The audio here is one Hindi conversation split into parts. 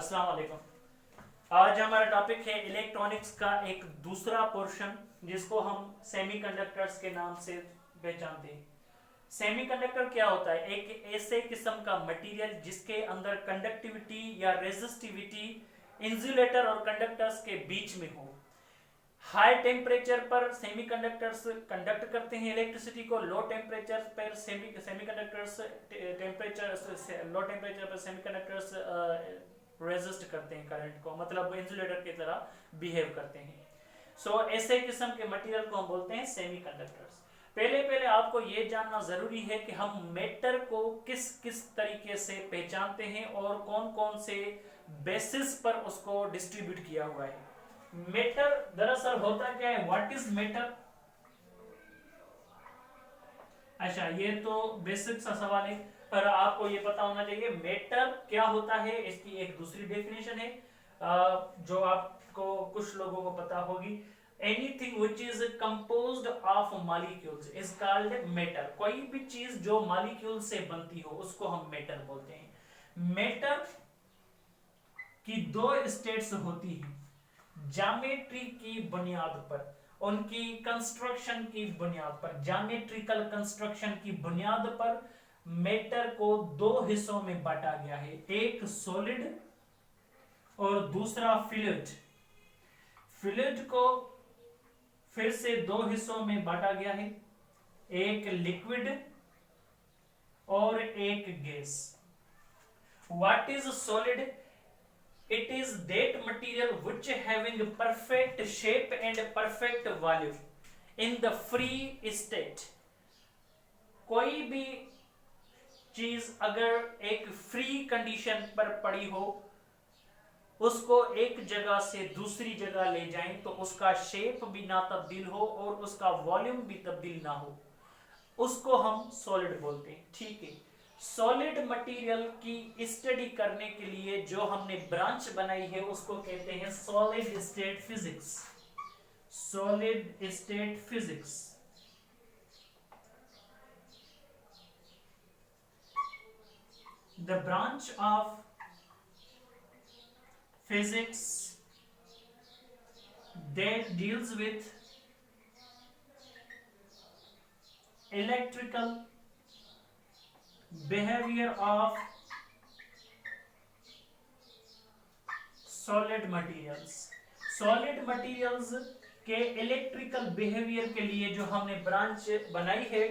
अस्सलाम वालेकुम। आज हमारा टॉपिक है इलेक्ट्रॉनिक्स का एक दूसरा पोर्शन जिसको हम सेमीकंडक्टर्स के नाम से पहचानते हैं। सेमीकंडक्टर क्या होता है? एक ऐसे किस्म का मटेरियल जिसके अंदर कंडक्टिविटी या रेजिस्टिविटी इंसुलेटर और कंडक्टर्स के बीच में हो। हाई टेम्परेचर पर सेमीकंडक्टर्स कंडक्ट करते हैं इलेक्ट्रिसिटी को, लो टेम्परेचर पर सेमीकंडक्टर्स लो टेम्परेचर पर सेमीकंडक्टर्स रेजिस्ट करते हैं करंट को, मतलब इंसुलेटर की तरह बिहेव करते हैं। ऐसे किस्म के मटेरियल को हम बोलते हैं सेमीकंडक्टर्स। पहले आपको ये जानना जरूरी है कि हम मैटर को किस किस तरीके से पहचानते हैं और कौन कौन से बेसिस पर उसको डिस्ट्रीब्यूट किया हुआ है। मैटर दरअसल होता क्या है? What is matter? अच्छा, ये तो बेसिक सा सवाल है, पर आपको ये पता होना चाहिए मैटर क्या होता है। इसकी एक दूसरी डेफिनेशन है जो आपको कुछ लोगों को पता होगी। Anything which is composed of molecules is called matter. कोई भी चीज जो मॉलिक्यूल से बनती हो उसको हम मैटर बोलते हैं। मैटर की दो स्टेट्स होती हैं। ज्योमेट्री की बुनियाद पर, उनकी कंस्ट्रक्शन की बुनियाद पर, ज्योमेट्रिकल कंस्ट्रक्शन की बुनियाद पर मैटर को दो हिस्सों में बांटा गया है, एक सॉलिड और दूसरा फ्लूइड। फ्लूइड को फिर से दो हिस्सों में बांटा गया है, एक लिक्विड और एक gas. What is solid? It is that material which having perfect shape and perfect volume in the free state। कोई भी चीज अगर एक फ्री कंडीशन पर पड़ी हो, उसको एक जगह से दूसरी जगह ले जाएं तो उसका शेप भी ना तब्दील हो और उसका वॉल्यूम भी तब्दील ना हो, उसको हम सॉलिड बोलते हैं। ठीक है, सॉलिड मटेरियल की स्टडी करने के लिए जो हमने ब्रांच बनाई है उसको कहते हैं solid state physics. Solid state physics. The branch of physics that deals with electrical behavior of solid materials। solid materials के इलेक्ट्रिकल बिहेवियर के लिए जो हमने ब्रांच बनाई है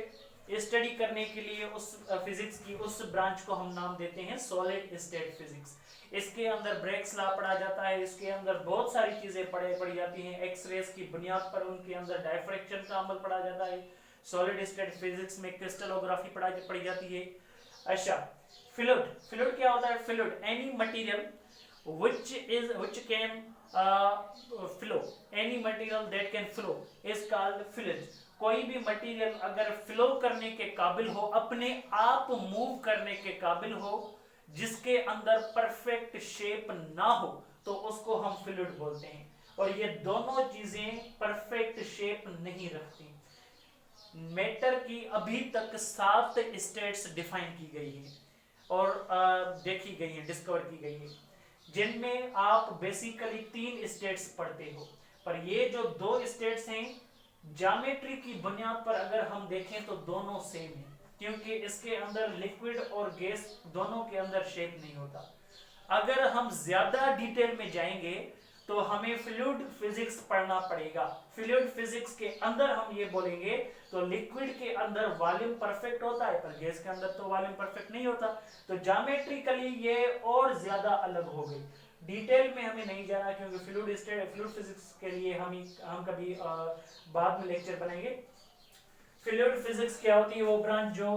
स्टडी करने के लिए उस फिजिक्स की, उस ब्रांच को हम नाम देते हैं सॉलिड स्टेट फिजिक्स। इसके अंदर ब्रेक्स लॉ पढ़ा जाता है, इसके अंदर बहुत सारी चीजें पढ़ी जाती हैं। एक्स रेस की बुनियाद पर उनके अंदर डायफ्रैक्शन का अमल पढ़ा जाता है। सॉलिड स्टेट फिजिक्स में क्रिस्टलोग्राफी पढ़ी जाती है। अच्छा, फ्लूइड। फ्लूइड क्या होता है? Fluid any material which can flow, any material that can flow is called fluid। कोई भी मटेरियल अगर फ्लो करने के काबिल हो, अपने आप मूव करने के काबिल हो, जिसके अंदर परफेक्ट शेप ना हो, तो उसको हम फ्लूइड बोलते हैं। और ये दोनों चीजें परफेक्ट शेप नहीं रखती। मैटर की अभी तक 7 स्टेट्स डिफाइन की गई है और देखी गई है, डिस्कवर की गई है, जिनमें आप बेसिकली 3 स्टेट्स पढ़ते हो। पर ये जो 2 स्टेट्स हैं, ज्योमेट्री की बुनियाद पर अगर हम देखें तो दोनों सेम है, क्योंकि इसके अंदर लिक्विड और गैस दोनों के अंदर शेप नहीं होता। अगर हम ज्यादा डिटेल में जाएंगे तो हमें फ्लूइड फिजिक्स पढ़ना पड़ेगा। फ्लूइड फिजिक्स के अंदर हम ये बोलेंगे तो लिक्विड के अंदर वॉल्यूम परफेक्ट होता है, पर गैस के अंदर तो वॉल्यूम परफेक्ट नहीं होता। तो ज्योमेट्रिकली ये और ज्यादा अलग हो गई। डिटेल में हमें नहीं जाना, क्योंकि फ्लूइड फिजिक्स के लिए हम कभी बाद में लेक्चर बनाएंगे। फ्लूइड फिजिक्स क्या होती है? वो ब्रांच जो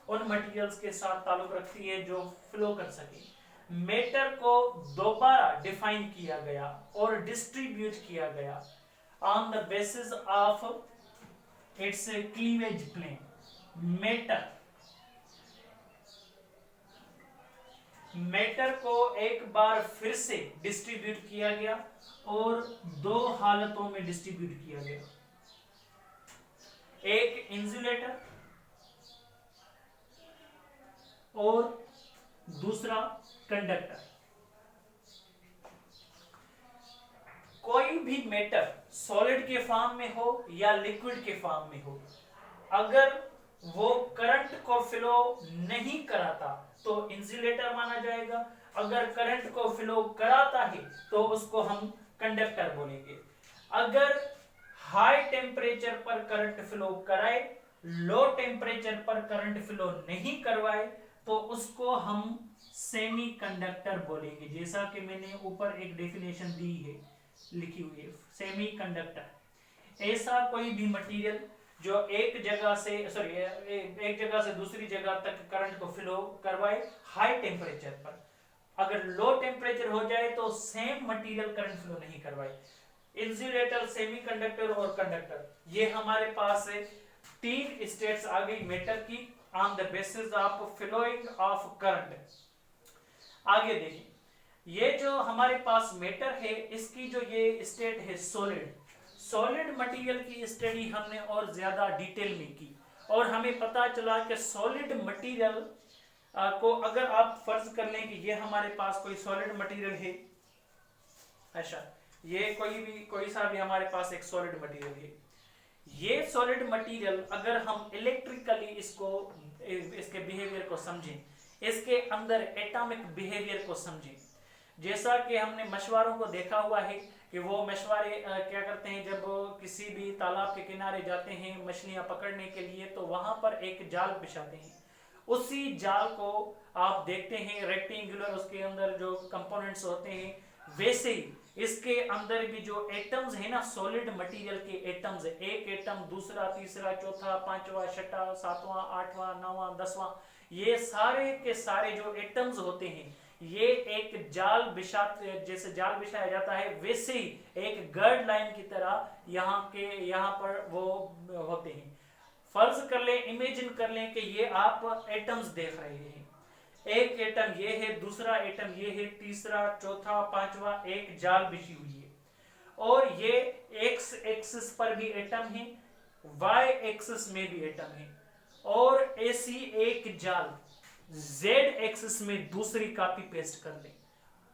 उन मटेरियल्स के साथ ताल्लुक रखती है जो फ्लो कर सके। मैटर को दोबारा डिफाइन किया गया और डिस्ट्रीब्यूट किया गया on the basis of its cleavage plane. Matter को एक बार फिर से डिस्ट्रीब्यूट किया गया और 2 हालतों में डिस्ट्रीब्यूट किया गया, एक इंसुलेटर और दूसरा कंडक्टर। कोई भी मैटर सॉलिड के फॉर्म में हो या लिक्विड के फॉर्म में हो, अगर वो करंट को फ्लो नहीं कराता तो इंसुलेटर माना जाएगा, अगर करंट को फ्लो कराता है तो उसको हम कंडक्टर बोलेंगे। अगर हाई टेम्परेचर पर करंट फ्लो कराए, लो टेम्परेचर पर करंट फ्लो नहीं करवाए तो उसको हम सेमी कंडक्टर बोलेंगे। जैसा कि मैंने ऊपर एक डेफिनेशन दी है, लिखी हुई है, सेमी कंडक्टर ऐसा कोई भी मटेरियल जो एक जगह से दूसरी जगह तक करंट को फ्लो करवाए हाई टेम्परेचर पर, अगर लो टेम्परेचर हो जाए तो सेम मटेरियल करंट फ्लो नहीं करवाए। इंसुलेटर, सेमीकंडक्टर और कंडक्टर, ये हमारे पास है 3 स्टेट्स आ गई मैटर की on the basis of flowing of current. आगे देखिए, ये जो हमारे पास मैटर है इसकी जो ये स्टेट है सॉलिड मटेरियल की स्टडी हमने और ज्यादा डिटेल में की और हमें पता चला कि सॉलिड मटेरियल को अगर आप फर्ज कर लें कि ये हमारे पास कोई सॉलिड मटेरियल है, अच्छा ये कोई सा भी हमारे पास एक सॉलिड मटेरियल है, ये सॉलिड मटेरियल अगर हम इलेक्ट्रिकली इसके बिहेवियर को समझें, इसके अंदर एटॉमिक बिहेवियर को समझें, जैसा कि हमने मछुआरों को देखा हुआ है कि वो मछुआरे क्या करते हैं, जब किसी भी तालाब के किनारे जाते हैं मछलियां पकड़ने के लिए तो वहां पर एक जाल बिछाते हैं। उसी जाल को आप देखते हैं रेक्टेंगुलर, उसके अंदर जो कंपोनेंट्स होते हैं, वैसे ही इसके अंदर भी जो एटम्स है ना, सॉलिड मटेरियल के एटम्स, एक एटम दूसरा तीसरा चौथा पांचवा छठा सातवां आठवां नौवां 10वां, ये सारे के सारे जो एटम्स होते हैं ये एक जाल जैसे जाल बिछाया जाता है वैसे ही एक गर्ड लाइन की तरह यहाँ पर वो होते हैं। फर्ज कर ले, इमेजिन कर लें कि ये आप एटम्स देख रहे हैं, एक एटम ये है, दूसरा एटम ये है, तीसरा चौथा पांचवा, एक जाल बिछी हुई है और ये एक्स एक्सिस पर भी एटम है, वाई एक्सिस में भी एटम है और ऐसी एक जाल जेड एक्सिस में दूसरी कॉपी पेस्ट कर लें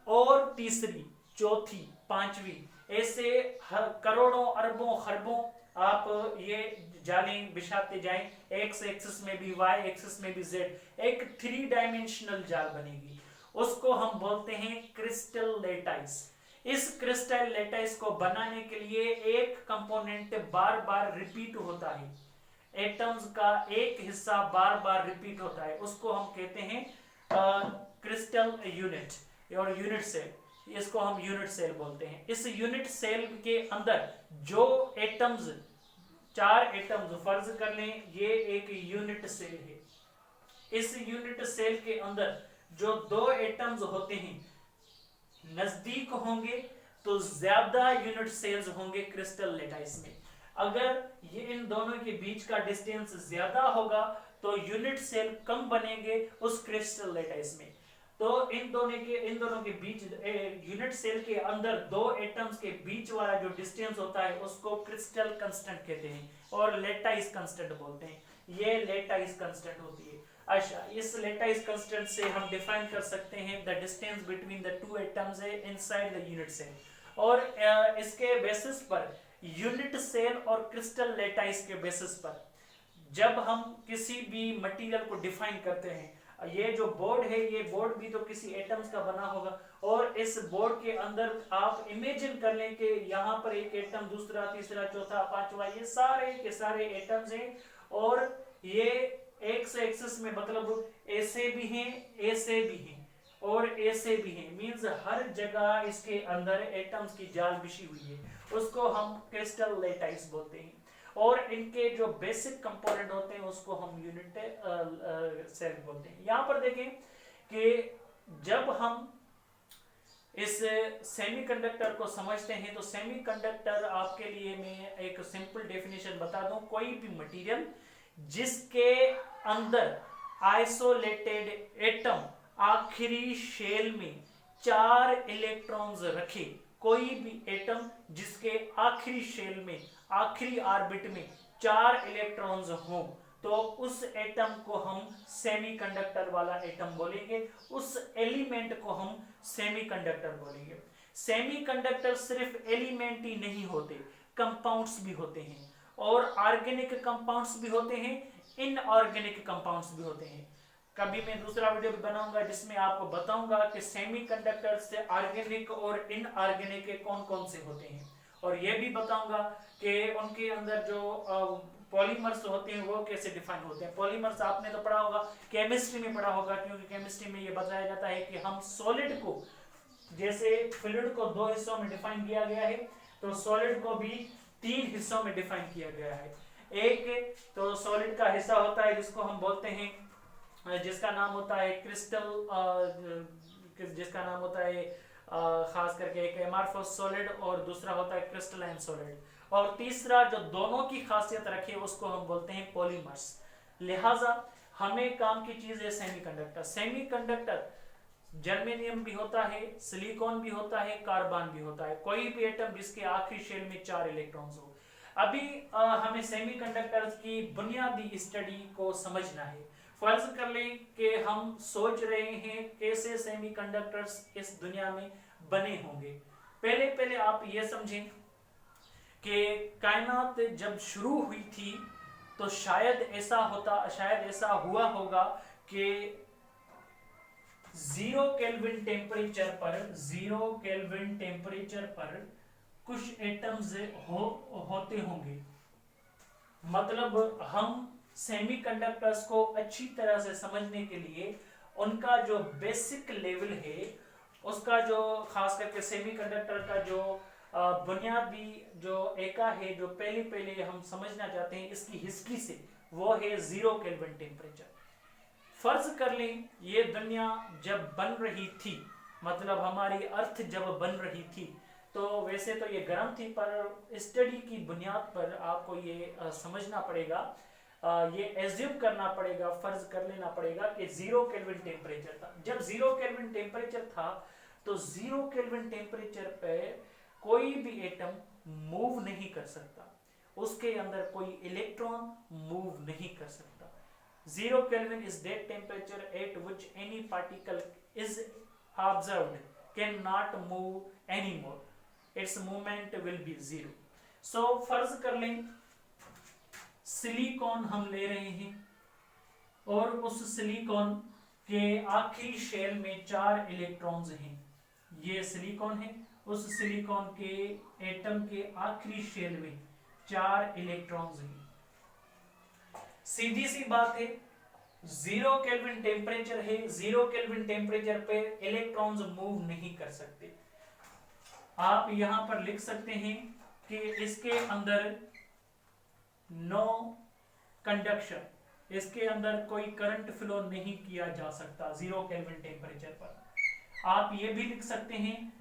और तीसरी चौथी पांचवी, ऐसे करोड़ों अरबों खरबों आप ये जालें बिछाते जाएं, एक्स एक्सिस में भी वाई एक्सिस में भी जेड, एक 3 डायमेंशनल जाल बनेगी। उसको हम बोलते हैं क्रिस्टल लेटाइस। इस क्रिस्टल लेटाइस को बनाने के लिए एक कंपोनेंट बार बार रिपीट होता है, एटम्स का एक हिस्सा बार बार रिपीट होता है, उसको हम कहते हैं क्रिस्टल यूनिट और यूनिट सेल, इसको हम यूनिट सेल बोलते हैं। इस यूनिट सेल के अंदर जो एटम्स, 4 एटम्स फर्ज कर लें, ये एक यूनिट सेल है, इस यूनिट सेल के अंदर जो 2 एटम्स होते हैं नजदीक होंगे तो ज्यादा यूनिट सेल्स होंगे क्रिस्टल लेटाइस में, अगर ये इन दोनों के बीच का डिस्टेंस ज्यादा होगा तो यूनिट सेल कम बनेंगे उस क्रिस्टल लेटाइस में। तो इन दोनों के बीच यूनिट सेल के अंदर 2 एटम्स के बीच वाला जो डिस्टेंस होता है उसको क्रिस्टल कांस्टेंट कहते हैं और लेटाइस कांस्टेंट बोलते हैं, ये लेटाइस कांस्टेंट होती है। अच्छा, इस लेटाइस कांस्टेंट से हम डिफाइन कर सकते हैं the distance between the 2 atoms inside the unit cell और इसके बेसिस पर यूनिट सेल और क्रिस्टल लेटाइस के बेसिस पर जब हम किसी भी मटेरियल को डिफाइन करते हैं, ये जो बोर्ड है ये बोर्ड भी तो किसी एटम्स का बना होगा और इस बोर्ड के अंदर आप इमेजिन कर लें कि यहाँ पर एक एटम, दूसरा तीसरा चौथा पांचवा, ये सारे के सारे एटम्स हैं और ये एक्स एक्सिस में मतलब ऐसे भी हैं, ऐसे भी हैं और ऐसे भी हैं, मींस हर जगह इसके अंदर एटम्स की जाल बिछी हुई है, उसको हम क्रिस्टल लेटाइस बोलते हैं और इनके जो बेसिक कंपोनेंट होते हैं उसको हम यूनिट सेल बोलते हैं। यहाँ पर देखें कि जब हम इस सेमीकंडक्टर को समझते हैं तो सेमीकंडक्टर आपके लिए मैं एक सिंपल डेफिनेशन बता दूं, कोई भी मटेरियल जिसके अंदर आइसोलेटेड एटम आखिरी शेल में 4 इलेक्ट्रॉन्स रखे, कोई भी एटम जिसके आखिरी शेल में आखिरी ऑर्बिट में 4 इलेक्ट्रॉन्स हों तो उस एटम को हम सेमीकंडक्टर वाला एटम बोलेंगे, उस एलिमेंट को हम सेमीकंडक्टर बोलेंगे। सेमीकंडक्टर सिर्फ एलिमेंट ही नहीं होते, कंपाउंड्स भी होते हैं, और ऑर्गेनिक कंपाउंड्स भी होते हैं, इनऑर्गेनिक कंपाउंड्स भी होते हैं। कभी मैं दूसरा वीडियो भी बनाऊंगा जिसमें आपको बताऊंगा कि सेमीकंडक्टर से ऑर्गेनिक और इनऑर्गेनिक कौन कौन से होते हैं, और ये भी बताऊंगा कि उनके अंदर जो पॉलीमर्स होते हैं वो कैसे डिफाइन होते हैं। पॉलीमर्स आपने तो पढ़ा होगा, केमिस्ट्री में पढ़ा होगा, क्योंकि केमिस्ट्री में ये बताया जाता है कि हम सॉलिड को, जैसे फ्लूइड को 2 हिस्सों में डिफाइन किया गया है, तो सॉलिड को भी 3 हिस्सों में डिफाइन किया गया है। एक तो सॉलिड का हिस्सा होता है जिसको हम बोलते हैं, जिसका नाम होता है क्रिस्टल, जिसका नाम होता है खास करके एक एमॉर्फस सॉलिड, और दूसरा होता है क्रिस्टलाइन सॉलिड, और तीसरा जो दोनों की खासियत रखे उसको हम बोलते हैं पॉलीमर्स। लिहाजा हमें काम की चीज है सेमीकंडक्टर। सेमीकंडक्टर जर्मेनियम भी होता है, सिलिकॉन भी होता है, कार्बन भी होता है, कोई भी एटम जिसके आखिरी शेल में 4 इलेक्ट्रॉन्स हो। अभी हमें सेमीकंडक्टर्स की बुनियादी स्टडी को समझना है। फर्ज कर लें कि हम सोच रहे हैं कैसे सेमीकंडक्टर्स इस दुनिया में बने होंगे। पहले पहले आप ये समझें कि कायनात जब शुरू हुई थी तो शायद ऐसा हुआ होगा कि 0 केल्विन टेम्परेचर पर कुछ एटम्स होते होंगे। मतलब हम सेमीकंडक्टर्स को अच्छी तरह से समझने के लिए उनका जो बेसिक लेवल है, उसका जो खास करके सेमीकंडक्टर का जो बुनियादी जो एका है, जो पहले हम समझना चाहते हैं इसकी हिस्ट्री से, वो है 0 केल्विन टेम्परेचर। फर्ज कर लें ये दुनिया जब बन रही थी, मतलब हमारी अर्थ जब बन रही थी, तो वैसे तो ये गर्म थी, पर स्टडी की बुनियाद पर आपको ये समझना पड़ेगा, ये एज्यूम करना पड़ेगा, फर्ज कर लेना पड़ेगा कि 0 केल्विन टेम्परेचर था। जब 0 केल्विन टेम्परेचर था तो 0 केल्विन टेम्परेचर पे कोई भी एटम मूव नहीं कर सकता, उसके अंदर कोई इलेक्ट्रॉन मूव नहीं कर सकता। 0 Kelvin is that temperature at which any particle is observed cannot move anymore. Its movement will be 0. So फर्ज कर लें सिलिकॉन हम ले रहे हैं, और उस सिलिकॉन के आखिरी शेल में 4 इलेक्ट्रॉन्स हैं। ये सिलिकॉन है, उस सिलिकॉन के एटम के आखिरी शेल में 4 इलेक्ट्रॉन्स हैं। सीधी सी बात है, 0 केल्विन टेम्परेचर है, 0 केल्विन टेम्परेचर पे इलेक्ट्रॉन्स मूव नहीं कर सकते। आप यहां पर लिख सकते हैं कि इसके अंदर नो कंडक्शन, इसके अंदर कोई करंट फ्लो नहीं किया जा सकता 0 केल्विन टेम्परेचर पर। आप ये भी लिख सकते हैं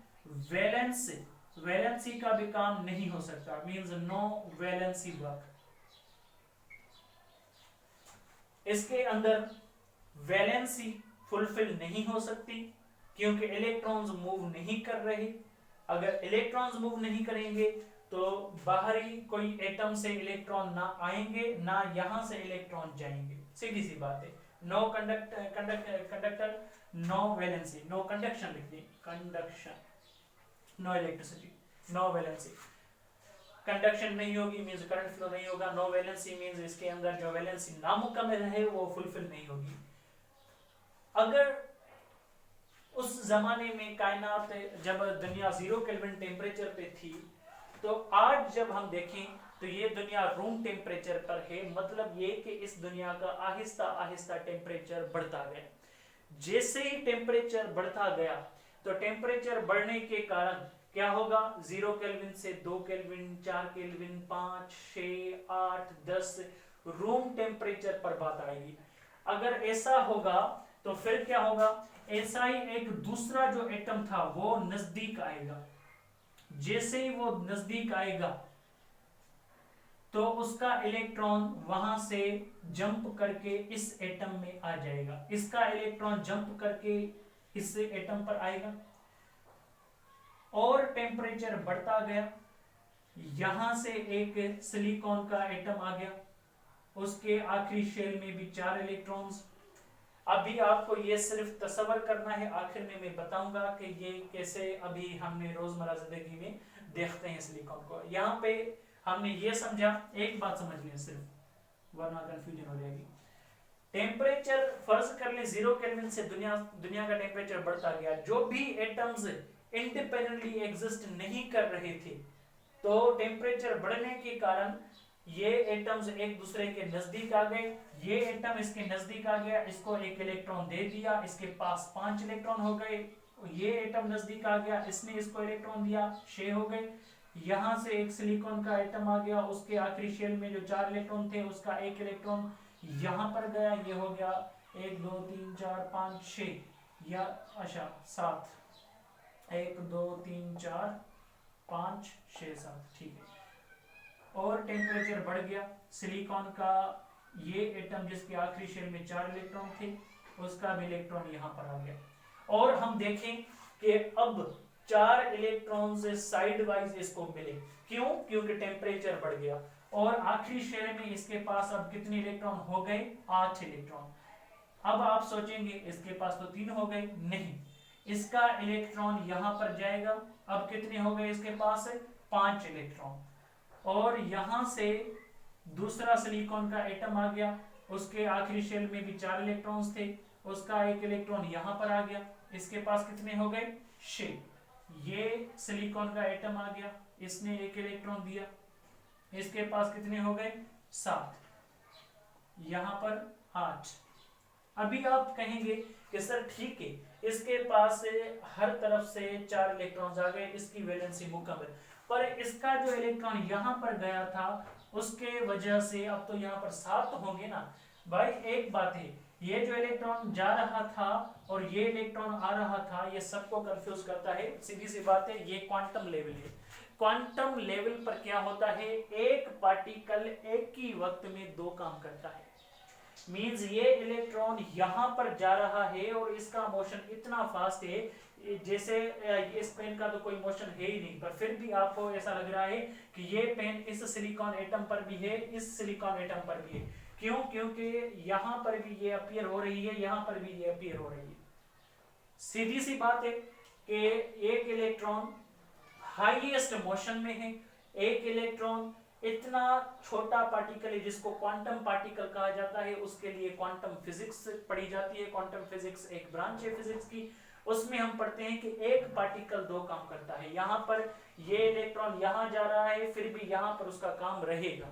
वैलेंसी का भी काम नहीं हो सकता, मींस नो वैलेंसी वर्क। इसके अंदर वैलेंसी फुलफिल नहीं हो सकती क्योंकि इलेक्ट्रॉन्स मूव नहीं कर रहे। अगर इलेक्ट्रॉन्स मूव नहीं करेंगे तो बाहरी कोई एटम से इलेक्ट्रॉन ना आएंगे, ना यहां से इलेक्ट्रॉन जाएंगे। सीधी सी बात है। No conductor no valency, no conduction लिख दी, conduction, no electricity, no valency. Conduction नहीं होगी मींस करंट फ्लो नहीं होगा, नो वैलेंसी मींस इसके अंदर जो वैलेंसी नामुकम्मल है वो फुलफिल नहीं होगी। अगर उस जमाने में कायनात जब दुनिया 0 केल्विन टेम्परेचर पे थी, तो आज जब हम देखें तो ये दुनिया रूम टेम्परेचर पर है। मतलब ये कि इस दुनिया का आहिस्ता आहिस्ता टेम्परेचर बढ़ता गया। जैसे ही टेम्परेचर बढ़ता गया तो टेम्परेचर बढ़ने के कारण क्या होगा, 0 केल्विन से 2 केल्विन, 4 केल्विन, 5, 6, 8, 10 रूम टेम्परेचर पर बात आएगी। अगर ऐसा होगा तो फिर क्या होगा, ऐसा ही एक दूसरा जो एटम था वो नजदीक आएगा। जैसे ही वो नजदीक आएगा तो उसका इलेक्ट्रॉन वहां से जंप करके इस एटम में आ जाएगा, इसका इलेक्ट्रॉन जंप करके इस एटम पर आएगा, और टेम्परेचर बढ़ता गया। यहां से एक सिलिकॉन का एटम आ गया, उसके आखिरी शेल में भी 4 इलेक्ट्रॉन्स। अभी आपको ये सिर्फ तसव्वुर करना है, आखिर में मैं बताऊंगा कि ये कैसे अभी हमने रोजमर्रा जिंदगी में देखते हैं सिलिकॉन को। यहाँ पे हमने ये समझा, एक बात समझ लें सिर्फ वरना कंफ्यूजन हो जाएगी। टेम्परेचर फर्ज कर लें 0 केल्विन से दुनिया का टेम्परेचर बढ़ता गया, जो भी एटम्स इंडिपेंडेंटली एग्जिस्ट नहीं कर रहे थे, तो टेम्परेचर बढ़ने के कारण ये एटम्स एक दूसरे के नजदीक आ गए, ये एटम इसके नजदीक आ गया, इसको एक इलेक्ट्रॉन दे दिया, इसके पास 5 इलेक्ट्रॉन हो गए, ये एटम नजदीक आ गया, इसने इसको इलेक्ट्रॉन दिया, 6 हो गए। यहां से एक सिलिकॉन का एटम आ गया, उसके आखिरी शेल में जो 4 इलेक्ट्रॉन थे उसका एक इलेक्ट्रॉन यहां पर गया, ये हो गया 1 2 3 4 5 6 या अच्छा 7, 1 2 3 4 5 6 7, ठीक है। और टेम्परेचर बढ़ गया, सिलिकॉन का ये एटम जिसके आखिरी शेल में 4 इलेक्ट्रॉन थे उसका भी इलेक्ट्रॉन यहां पर आ गया, और हम देखें कि अब 4 इलेक्ट्रॉन से साइड वाइज इसको मिले, क्यों? क्योंकि टेम्परेचर बढ़ गया, और आखिरी शेल में इसके पास अब कितने इलेक्ट्रॉन हो गए? 8 इलेक्ट्रॉन। अब आप सोचेंगे इसके पास तो 3 हो गए, नहीं, इसका इलेक्ट्रॉन यहां पर जाएगा, अब कितने हो गए इसके पास? 5 इलेक्ट्रॉन। और यहां से दूसरा सिलिकॉन का एटम आ गया, उसके आखिरी शेल में भी 4 इलेक्ट्रॉन्स थे, उसका एक इलेक्ट्रॉन यहां पर आ गया, इसके पास कितने हो गए? 6। ये सिलिकॉन का एटम आ गया, इसने एक इलेक्ट्रॉन दिया, इसके पास कितने हो गए? 7, यहां पर 8। अभी आप कहेंगे कि सर ठीक है, इसके पास हर तरफ से 4 इलेक्ट्रॉन्स आ गए, इसकी वैलेंसी मुकम्मल, पर इसका जो इलेक्ट्रॉन यहां पर गया था उसके वजह से अब तो यहां पर 7 होंगे ना भाई। एक बात है, ये जो इलेक्ट्रॉन जा रहा था और ये इलेक्ट्रॉन आ रहा था, ये सबको कंफ्यूज करता है, सीधी सी बात है, ये क्वांटम लेवल है। क्वांटम लेवल पर क्या होता है? एक पार्टिकल एक ही वक्त में 2 काम करता है। मींस ये इलेक्ट्रॉन यहां पर जा रहा है और इसका मोशन इतना फास्ट है, जैसे इस पेन का तो कोई मोशन है ही नहीं, पर फिर भी आपको ऐसा लग रहा है कि ये पेन इस सिलिकॉन एटम पर भी है, इस सिलिकॉन एटम पर भी है। क्यों? क्योंकि यहां पर भी ये अपीयर हो रही है, यहां पर भी ये अपीयर हो रही है। सीधी सी बात है कि एक इलेक्ट्रॉन हाईएस्ट मोशन में है, एक इलेक्ट्रॉन इतना छोटा पार्टिकल है जिसको क्वांटम पार्टिकल कहा जाता है, उसके लिए क्वांटम फिजिक्स पढ़ी जाती है। क्वांटम फिजिक्स एक ब्रांच है फिजिक्स की, उसमें हम पढ़ते हैं कि एक पार्टिकल 2 काम करता है। यहाँ पर ये इलेक्ट्रॉन यहाँ जा रहा है, फिर भी यहाँ पर उसका काम रहेगा।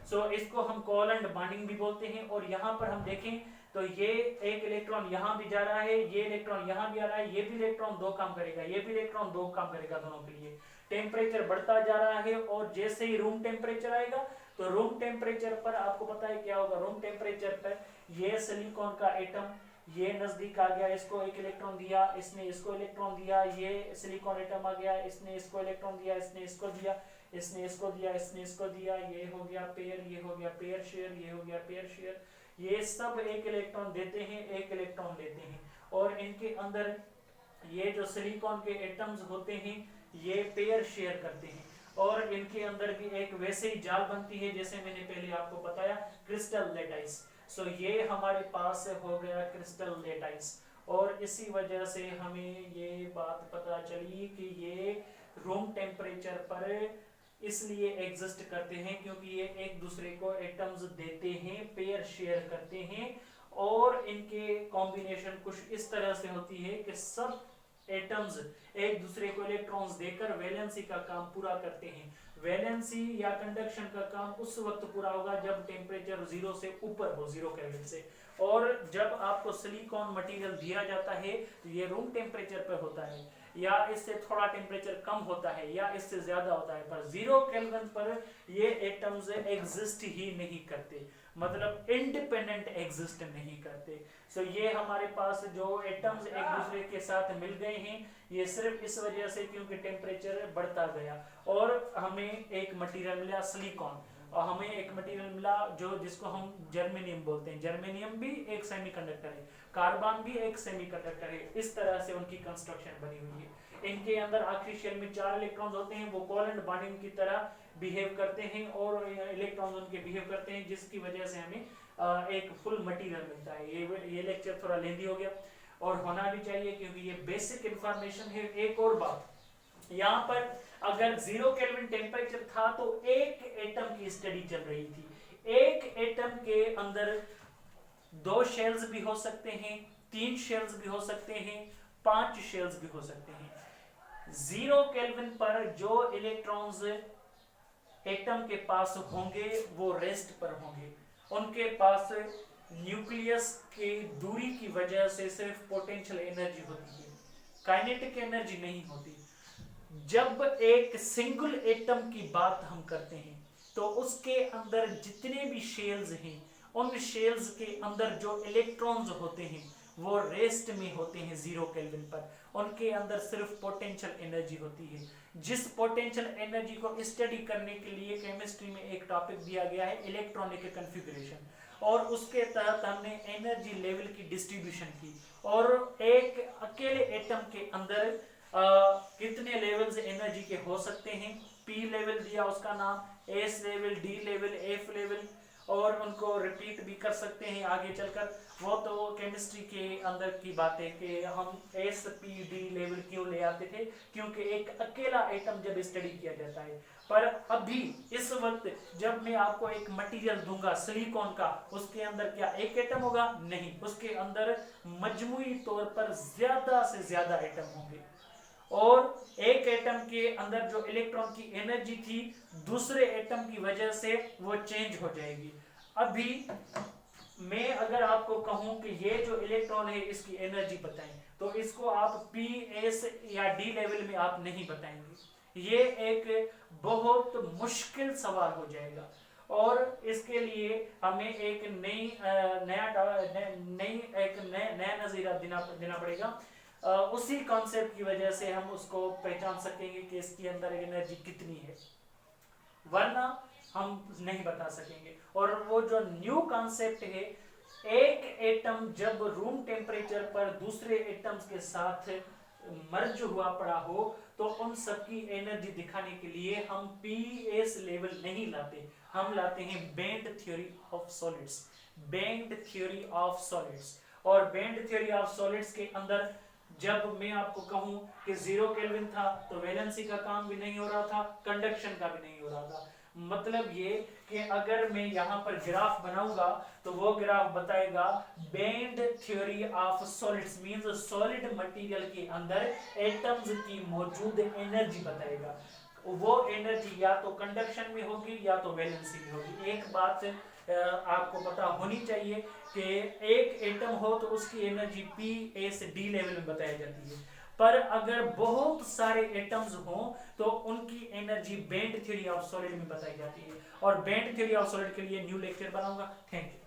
सो इसको हम कोवेलेंट बॉन्डिंग भी बोलते हैं। और यहाँ पर हम देखें तो ये एक इलेक्ट्रॉन यहाँ भी जा रहा है, ये इलेक्ट्रॉन यहाँ भी आ रहा है, ये भी इलेक्ट्रॉन 2 काम करेगा, ये भी इलेक्ट्रॉन 2 काम करेगा, दोनों के लिए। टेम्परेचर बढ़ता जा रहा है, और जैसे ही रूम टेम्परेचर आएगा तो रूम टेम्परेचर पर आपको पता है क्या होगा? रूम टेम्परेचर पर ये सिलिकॉन का एटम ये नजदीक आ गया, इसको एक इलेक्ट्रॉन दिया, इसने इसको इलेक्ट्रॉन दिया, ये सिलिकॉन एटम आ गया, इसने इसको इलेक्ट्रॉन दिया, इसने इसको दिया, इसने इसको दिया, इसने इसको दिया, ये हो गया पेयर, ये हो गया पेयर शेयर, ये हो गया पेयर शेयर। ये सब एक इलेक्ट्रॉन देते हैं, एक इलेक्ट्रॉन लेते हैं, और इनके अंदर ये जो सिलिकॉन के एटम्स होते हैं ये पेयर शेयर करते हैं, और इनके अंदर भी एक वैसे ही जाल बनती है जैसे मैंने पहले आपको बताया, क्रिस्टल लेटाइस। सो ये हमारे पास हो गया क्रिस्टल लेटाइस, और इसी वजह से हमें ये बात पता चली कि ये रूम टेम्परेचर पर इसलिए एग्जिस्ट करते हैं क्योंकि ये एक दूसरे को एटम्स देते हैं, पेयर शेयर करते हैं, और इनके कॉम्बिनेशन कुछ इस तरह से होती है कि सब एटम्स एक दूसरे को इलेक्ट्रॉन्स देकर वैलेंसी का काम पूरा करते हैं। वैलेंसी या कंडक्शन का काम उस वक्त पूरा होगा जब टेम्परेचर 0 से ऊपर हो, 0 केल्विन से। और जब आपको सिलिकॉन मटेरियल दिया जाता है तो ये रूम टेम्परेचर पर होता है, या इससे थोड़ा टेम्परेचर कम होता है, या इससे ज्यादा होता है, पर 0 केल्विन पर ये एटम्स एग्जिस्ट ही नहीं करते, मतलब इंडिपेंडेंट एग्जिस्ट नहीं करते। सो ये हमारे पास जो एटम्स एक दूसरे के साथ मिल गए हैं ये सिर्फ इस वजह से क्योंकि टेम्परेचर बढ़ता गया, और हमें एक मटेरियल मिला सिलिकॉन, और हमें एक मटेरियल मिला जो जिसको हम जर्मेनियम बोलते हैं। जर्मेनियम भी एक सेमीकंडक्टर है, कार्बन भी एक सेमीकंडक्टर है। इस तरह से उनकी कंस्ट्रक्शन बनी हुई है। इनके अंदर आखिरी शेल में 4 इलेक्ट्रॉन्स होते हैं, वो कोवेलेंट बॉन्डिंग की तरह बिहेव करते हैं, और इलेक्ट्रॉन्स उनके बिहेव करते हैं, जिसकी वजह से हमें एक फुल मटेरियल मिलता है। ये लेक्चर थोड़ा लेंदी हो गया और होना भी चाहिए क्योंकि ये बेसिक इंफॉर्मेशन है। एक और बात, यहाँ पर अगर 0 केल्विन टेम्परेचर था तो एक एटम की स्टडी चल रही थी। एक एटम के अंदर 2 शेल्स भी हो सकते हैं, 3 शेल्स भी हो सकते हैं, 5 शेल्स भी हो सकते हैं। 0 केल्विन पर जो इलेक्ट्रॉन्स एटम के पास होंगे वो रेस्ट पर होंगे। उनके पास न्यूक्लियस की दूरी की वजह से सिर्फ पोटेंशियल एनर्जी होती है, काइनेटिक एनर्जी नहीं होती। जब एक सिंगल एटम की बात हम करते हैं तो उसके अंदर जितने भी शेल्स हैं, उन शेल्स के अंदर जो इलेक्ट्रॉन्स होते हैं वो रेस्ट में होते हैं 0 केल्विन पर। उनके अंदर सिर्फ पोटेंशियल एनर्जी होती है। जिस पोटेंशियल एनर्जी को स्टडी करने के लिए केमिस्ट्री में एक टॉपिक दिया गया है इलेक्ट्रॉनिक कन्फिगरेशन, और उसके तहत हमने एनर्जी लेवल की डिस्ट्रीब्यूशन की और एक अकेले एटम के अंदर कितने लेवल्स एनर्जी के हो सकते हैं। पी लेवल दिया, उसका नाम S level, D level, F level, और उनको रिपीट भी कर सकते हैं आगे चलकर। वो तो केमिस्ट्री के अंदर की बात है कि हम एस पी डी लेवल क्यों ले आते थे, क्योंकि एक अकेला एटम जब स्टडी किया जाता है। पर अभी इस वक्त जब मैं आपको एक मटेरियल दूंगा सिलिकॉन का, उसके अंदर क्या एक एटम होगा? नहीं, उसके अंदर मजमूई तौर पर ज्यादा से ज्यादा एटम होंगे और एक एटम के अंदर जो इलेक्ट्रॉन की एनर्जी थी दूसरे एटम की वजह से वो चेंज हो जाएगी। अभी मैं अगर आपको कहूं कि ये जो इलेक्ट्रॉन है इसकी एनर्जी बताएं तो इसको आप पी एस या डी लेवल में आप नहीं बताएंगे। ये एक बहुत मुश्किल सवाल हो जाएगा और इसके लिए हमें एक नया नजरिया देना पड़ेगा। उसी कॉन्सेप्ट की वजह से हम उसको पहचान सकेंगे कि इसके अंदर एनर्जी कितनी है, वरना हम नहीं बता सकेंगे। और वो जो न्यू कॉन्सेप्ट है, एक एटम जब रूम टेम्परेचर पर दूसरे एटम्स के साथ मर्ज हुआ पड़ा हो तो उन सबकी एनर्जी दिखाने के लिए हम पीएस लेवल नहीं लाते, हम लाते हैं bend theory of solids. Bend theory of solids, और बेंड थ्योरी ऑफ सॉलिड्स के अंदर जब मैं आपको कहूं कि 0 केल्विन था तो वैलेंसी का काम भी नहीं हो रहा था, कंडक्शन का भी नहीं हो रहा था। मतलब ये कि अगर मैं यहाँ पर ग्राफ बनाऊंगा तो वो ग्राफ बताएगा bend theory of solids, means solid material के अंदर एटम्स की मौजूद एनर्जी बताएगा। वो एनर्जी या तो कंडक्शन में होगी या तो वैलेंसी में होगी। एक बात आपको पता होनी चाहिए कि एक एटम हो तो उसकी energy P S D level में बताई जाती है, पर अगर बहुत सारे एटम्स हों तो उनकी energy bend theory of solid में बताई जाती है। और बेंड थ्योरी ऑफ सॉलिड के लिए न्यू लेक्चर बनाऊंगा। Thank you.